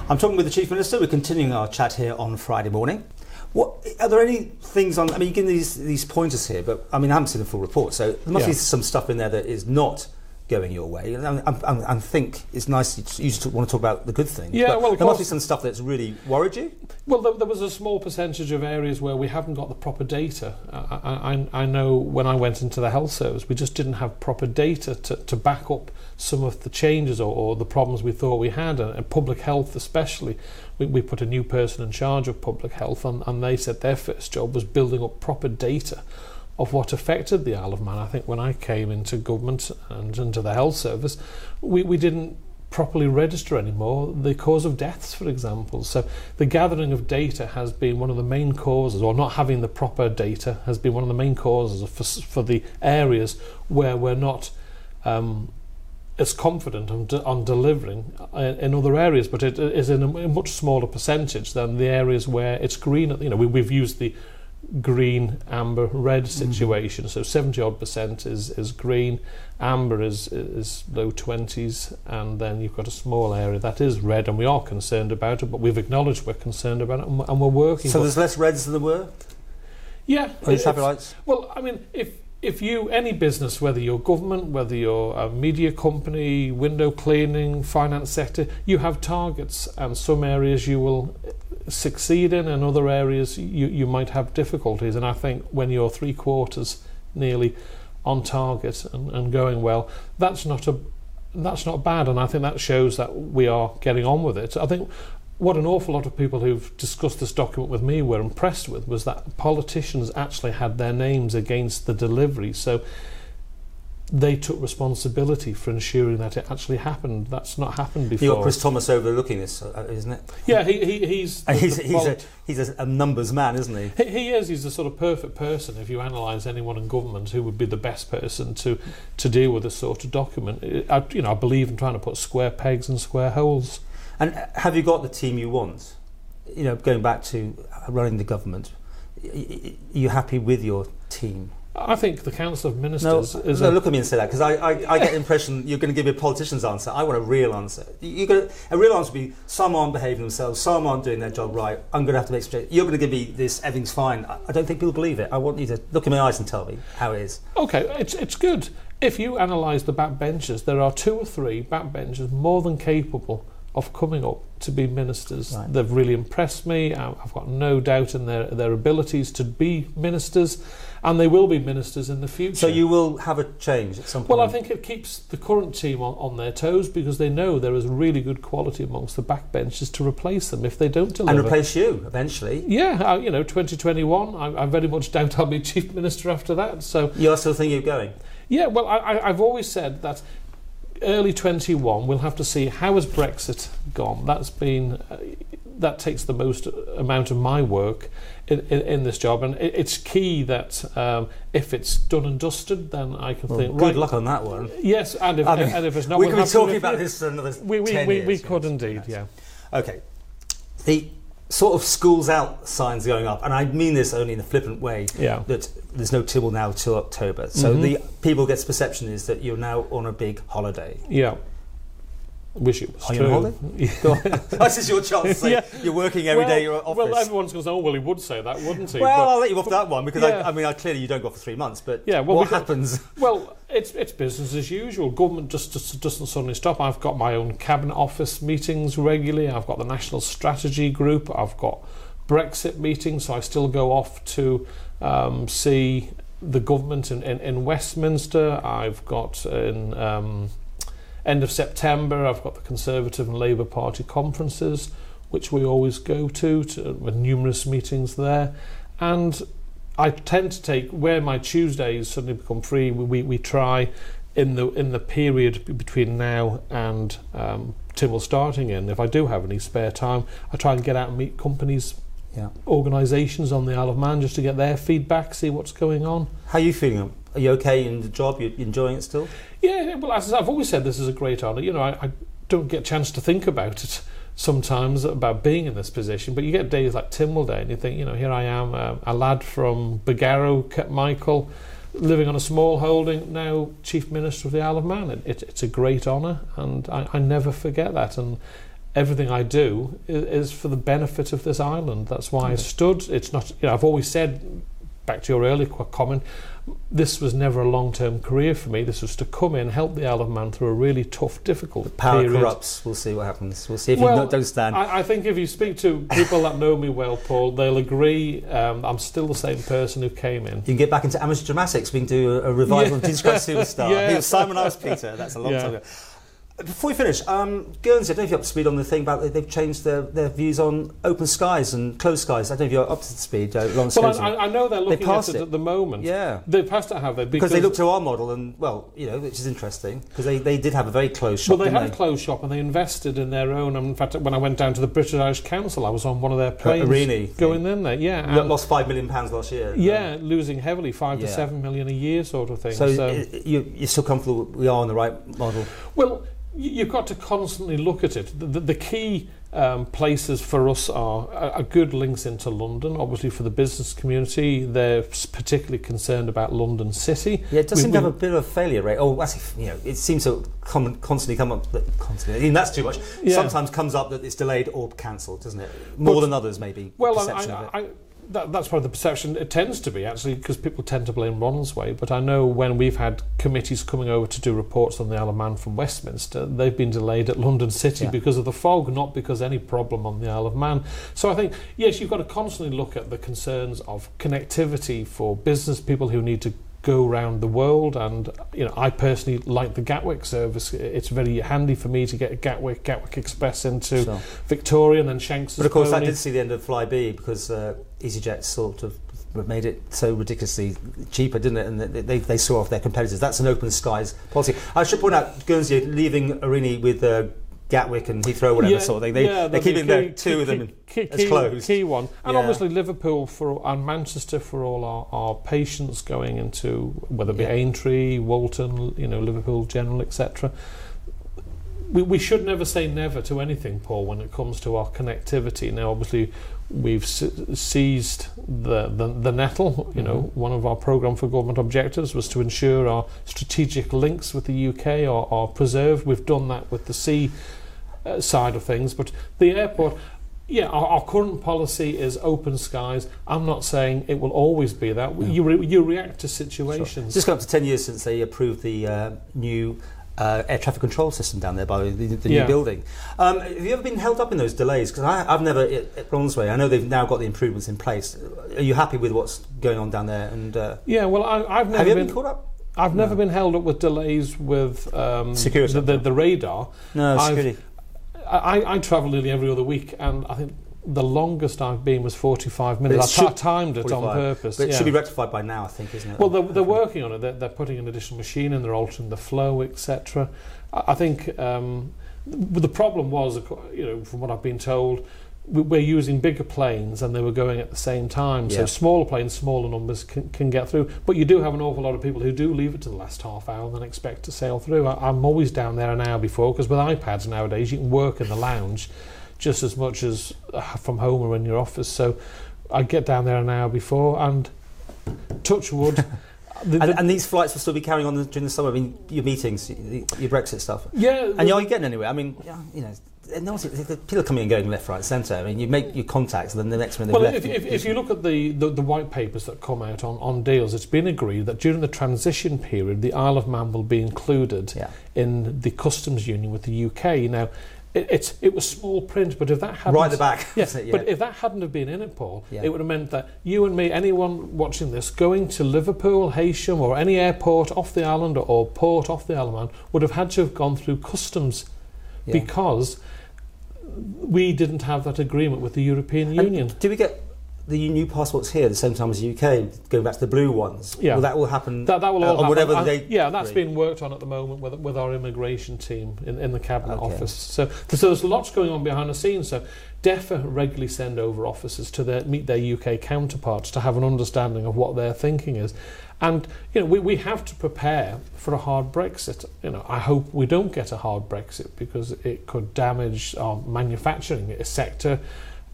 I'm talking with the Chief Minister. We're continuing our chat here on Friday morning. What are there any things on? I mean, you give these pointers here, but I mean, I haven't seen the full report, so there must be some stuff in there that is not going your way. And I think it's nice you want to talk about the good things. Yeah, well, there must be some stuff that's really worried you. Well, there was a small percentage of areas where we haven't got the proper data. I know when I went into the health service, we just didn't have proper data to back up some of the changes or the problems we thought we had, and public health especially. We put a new person in charge of public health, and they said their first job was building up proper data of what affected the Isle of Man. I think when I came into government and into the health service, we didn't properly register anymore the cause of deaths, for example. So the gathering of data has been one of the main causes, or not having the proper data has been one of the main causes for the areas where we're not as confident on delivering in other areas, but it is in a much smaller percentage than the areas where it's green. You know, we've used the green, amber, red situation. So 70% is green, amber is low 20s, and then you've got a small area that is red, and we are concerned about it, but we've acknowledged we're concerned about it, and we're working. So there's less reds than there were? Yeah. Traffic lights? Well, I mean, if you, any business, whether you're government, whether you're a media company, window cleaning, finance sector, you have targets, and some areas you will succeed in, and other areas you might have difficulties. And I think when you're 3/4 nearly on target and going well, that's not bad, and I think that shows that we are getting on with it. I think what an awful lot of people who've discussed this document with me were impressed with was that politicians actually had their names against the delivery, so they took responsibility for ensuring that it actually happened. That's not happened before. You've got Chris Thomas overlooking this, isn't it? Yeah, he's a numbers man, isn't he? He is. He's the sort of perfect person. If you analyse anyone in government, who would be the best person to deal with this sort of document? I believe in trying to put square pegs in square holes. And have you got the team you want? You know, going back to running the government, are you happy with your team? I think the Council of Ministers is... No, look at me and say that, because I get the impression you're going to give me a politician's answer. I want a real answer. A real answer would be, some aren't behaving themselves, some aren't doing their job right, I'm going to have to make sure. You're going to give me this, everything's fine. I don't think people believe it. I want you to look in my eyes and tell me how it is. OK, it's good. If you analyse the backbenchers, there are 2 or 3 backbenchers more than capable of coming up to be ministers. Right. They've really impressed me. I've got no doubt in their abilities to be ministers, and they will be ministers in the future. So you will have a change at some point? Well, I think it keeps the current team on their toes, because they know there is really good quality amongst the backbenchers to replace them if they don't deliver. And replace you, eventually. Yeah, 2021, I very much doubt I'll be Chief Minister after that. So you still think you're going? Yeah, well, I've always said that early 21 we'll have to see how has Brexit gone. That takes the most amount of my work in this job, and it's key that if it's done and dusted, then I can think. Good luck on that one. Yes, and if it's not, we could be talking about this for another 10 years. We could indeed, yeah. Okay, the sort of schools out signs going up, and I mean this only in a flippant way. Yeah. That there's no Tibble now till October, so the people gets perception is that you're now on a big holiday. Yeah. Wish it was true. Are you on holiday? This is your chance to say you're working every day. You're at office. Well, everyone's going to say, "Oh, well, he would say that, wouldn't he?" Well, I'll let you off that one, because clearly you don't go for 3 months. But what happens? Well, it's business as usual. Government just doesn't suddenly stop. I've got my own cabinet office meetings regularly. I've got the National Strategy Group. I've got Brexit meetings, so I still go off to see the government in Westminster. I've got in end of September, I've got the Conservative and Labour Party conferences, which we always go to with numerous meetings there. And I tend to take, where my Tuesdays suddenly become free, we try in the period between now and Tibble starting in, if I do have any spare time, I try and get out and meet companies, organisations on the Isle of Man, just to get their feedback, see what's going on. How are you feeling? Are you okay in the job? You're enjoying it still? Yeah, well, as I've always said, this is a great honour. You know, I don't get a chance to think about it sometimes, about being in this position, but you get days like Tynwald Day and you think, here I am, a lad from Barrow, Michael, living on a small holding, now Chief Minister of the Isle of Man. It's a great honour, and I never forget that. And everything I do is for the benefit of this island. That's why I stood. It's not, I've always said, back to your earlier comment, this was never a long-term career for me. This was to come in, help the Isle of Man through a really tough, difficult power period. corrupts. We'll see what happens. We'll see if you don't stand. I think if you speak to people that know me well, Paul, they'll agree. I'm still the same person who came in. You can get back into amateur dramatics. We can do a revival of Jesus Christ Superstar. Yeah. He was Simon, I was Peter. That's a long time ago. Before we finish, Guernsey, I don't know if you're up to speed on the thing about they've changed their views on open skies and closed skies. I don't know if you're up to speed. Well, I know they're looking at it at the moment. Yeah. They passed it, have they? Because they looked to our model and, which is interesting, because they did have a very closed shop. Well, they had a closed shop and they invested in their own. And in fact, when I went down to the British Irish Council, I was on one of their planes going in there. Yeah. Lost £5 million last year. Yeah, losing heavily, 5 to 7 million a year sort of thing. So you're still comfortable we are on the right model? Well, you've got to constantly look at it. The key places for us are good links into London. Obviously, for the business community, they're particularly concerned about London City. Yeah, it does seem to have a bit of a failure rate. It seems to constantly come up. Constantly, even that's too much. Yeah. Sometimes comes up that it's delayed or cancelled, doesn't it? More than others, maybe. Well, that's probably the perception. It tends to be, actually, because people tend to blame Ronaldsway. But I know when we've had committees coming over to do reports on the Isle of Man from Westminster, they've been delayed at London City because of the fog, not because any problem on the Isle of Man. So I think, yes, you've got to constantly look at the concerns of connectivity for business people who need to go around the world, and I personally like the Gatwick service. It's very handy for me to get Gatwick Express into Victoria and then Shanks. But of course, that did see the end of Flybe because EasyJet sort of made it so ridiculously cheaper, didn't it? And they saw off their competitors. That's an open skies policy. I should point out, Guernsey leaving Arini with Gatwick and Heathrow, whatever sort of thing. They're keeping their two of them as closed. Key one. And obviously Liverpool and Manchester for all our patients going into, whether it be Aintree, Moulton, Liverpool General, etc. We should never say never to anything, Paul, when it comes to our connectivity. Now, obviously, we've seized the nettle. One of our programme for government objectives was to ensure our strategic links with the UK are preserved. We've done that with the sea side of things, but the airport, our current policy is open skies. I'm not saying it will always be that. No. You react to situations. Sure. It's just gone up to 10 years since they approved the new air traffic control system down there by the new building. Have you ever been held up in those delays? Because I've never, at Ronaldsway, I know they've now got the improvements in place. Are you happy with what's going on down there? And I've never have you ever been caught up? I've never been held up with delays with security. The radar. No, security. I travel nearly every other week, and I think the longest I've been was 45 minutes. I timed it on purpose. But it should be rectified by now, I think, isn't it? Well, they're working on it. They're putting an additional machine in, they're altering the flow, etc. I think the problem was, from what I've been told, we're using bigger planes and they were going at the same time. So smaller planes, smaller numbers can get through. But you do have an awful lot of people who do leave it to the last half hour and then expect to sail through. I'm always down there an hour before, because with iPads nowadays you can work in the lounge just as much as from home or in your office. So I get down there an hour before, and touch wood. And these flights will still be carrying on during the summer. I mean, your meetings, your Brexit stuff. Yeah. And are you getting anywhere? I mean, people are coming and going left, right, centre. I mean, you make your contacts, and then the next minute they've left. If you look at the white papers that come out on deals, it's been agreed that during the transition period, the Isle of Man will be included in the customs union with the UK. Now, it was small print, but if that hadn't... Right at the back. But if that hadn't have been in it, Paul, it would have meant that you and me, anyone watching this, going to Liverpool, Heysham, or any airport off the island or port off the Isle of Man, would have had to have gone through customs because we didn't have that agreement with the European Union. Do we get the new passports here at the same time as the UK, going back to the blue ones? Yeah. Will that all happen? That will all happen. Whatever that's being worked on at the moment with our immigration team in the Cabinet Office. So there's lots going on behind the scenes. So DEFRA regularly send over officers to meet their UK counterparts to have an understanding of what their thinking is. And we have to prepare for a hard Brexit. I hope we don't get a hard Brexit, because it could damage our manufacturing sector.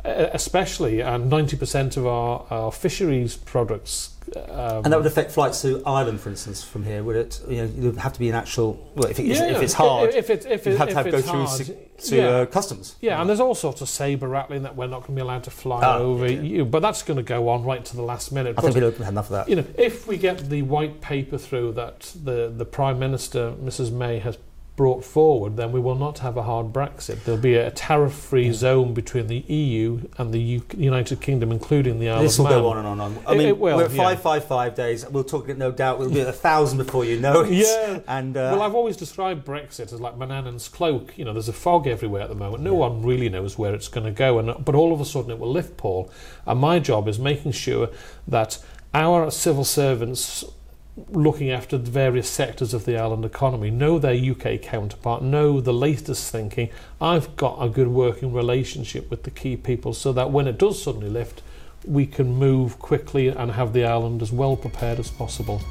especially, and 90% of our fisheries products. And that would affect flights to Ireland, for instance, from here, would it? You'd have to be an actual. Well, if it's hard, you'd have to go through customs. Yeah, and there's all sorts of sabre rattling that we're not going to be allowed to fly over you, but that's going to go on right to the last minute. I think we've had enough of that. If we get the white paper through that the Prime Minister, Mrs May, has brought forward, then we will not have a hard Brexit. There'll be a tariff-free zone between the EU and the United Kingdom, including the Isle of Man. This will go on and on and on. I mean, we're at 555 days. We'll talk it, no doubt. We'll be at 1,000 before you know it. Yeah. And well, I've always described Brexit as like Manannan's cloak. There's a fog everywhere at the moment. No one really knows where it's going to go, but all of a sudden it will lift, Paul. And my job is making sure that our civil servants looking after the various sectors of the island economy know their UK counterpart, know the latest thinking. I've got a good working relationship with the key people so that when it does suddenly lift, we can move quickly and have the island as well prepared as possible.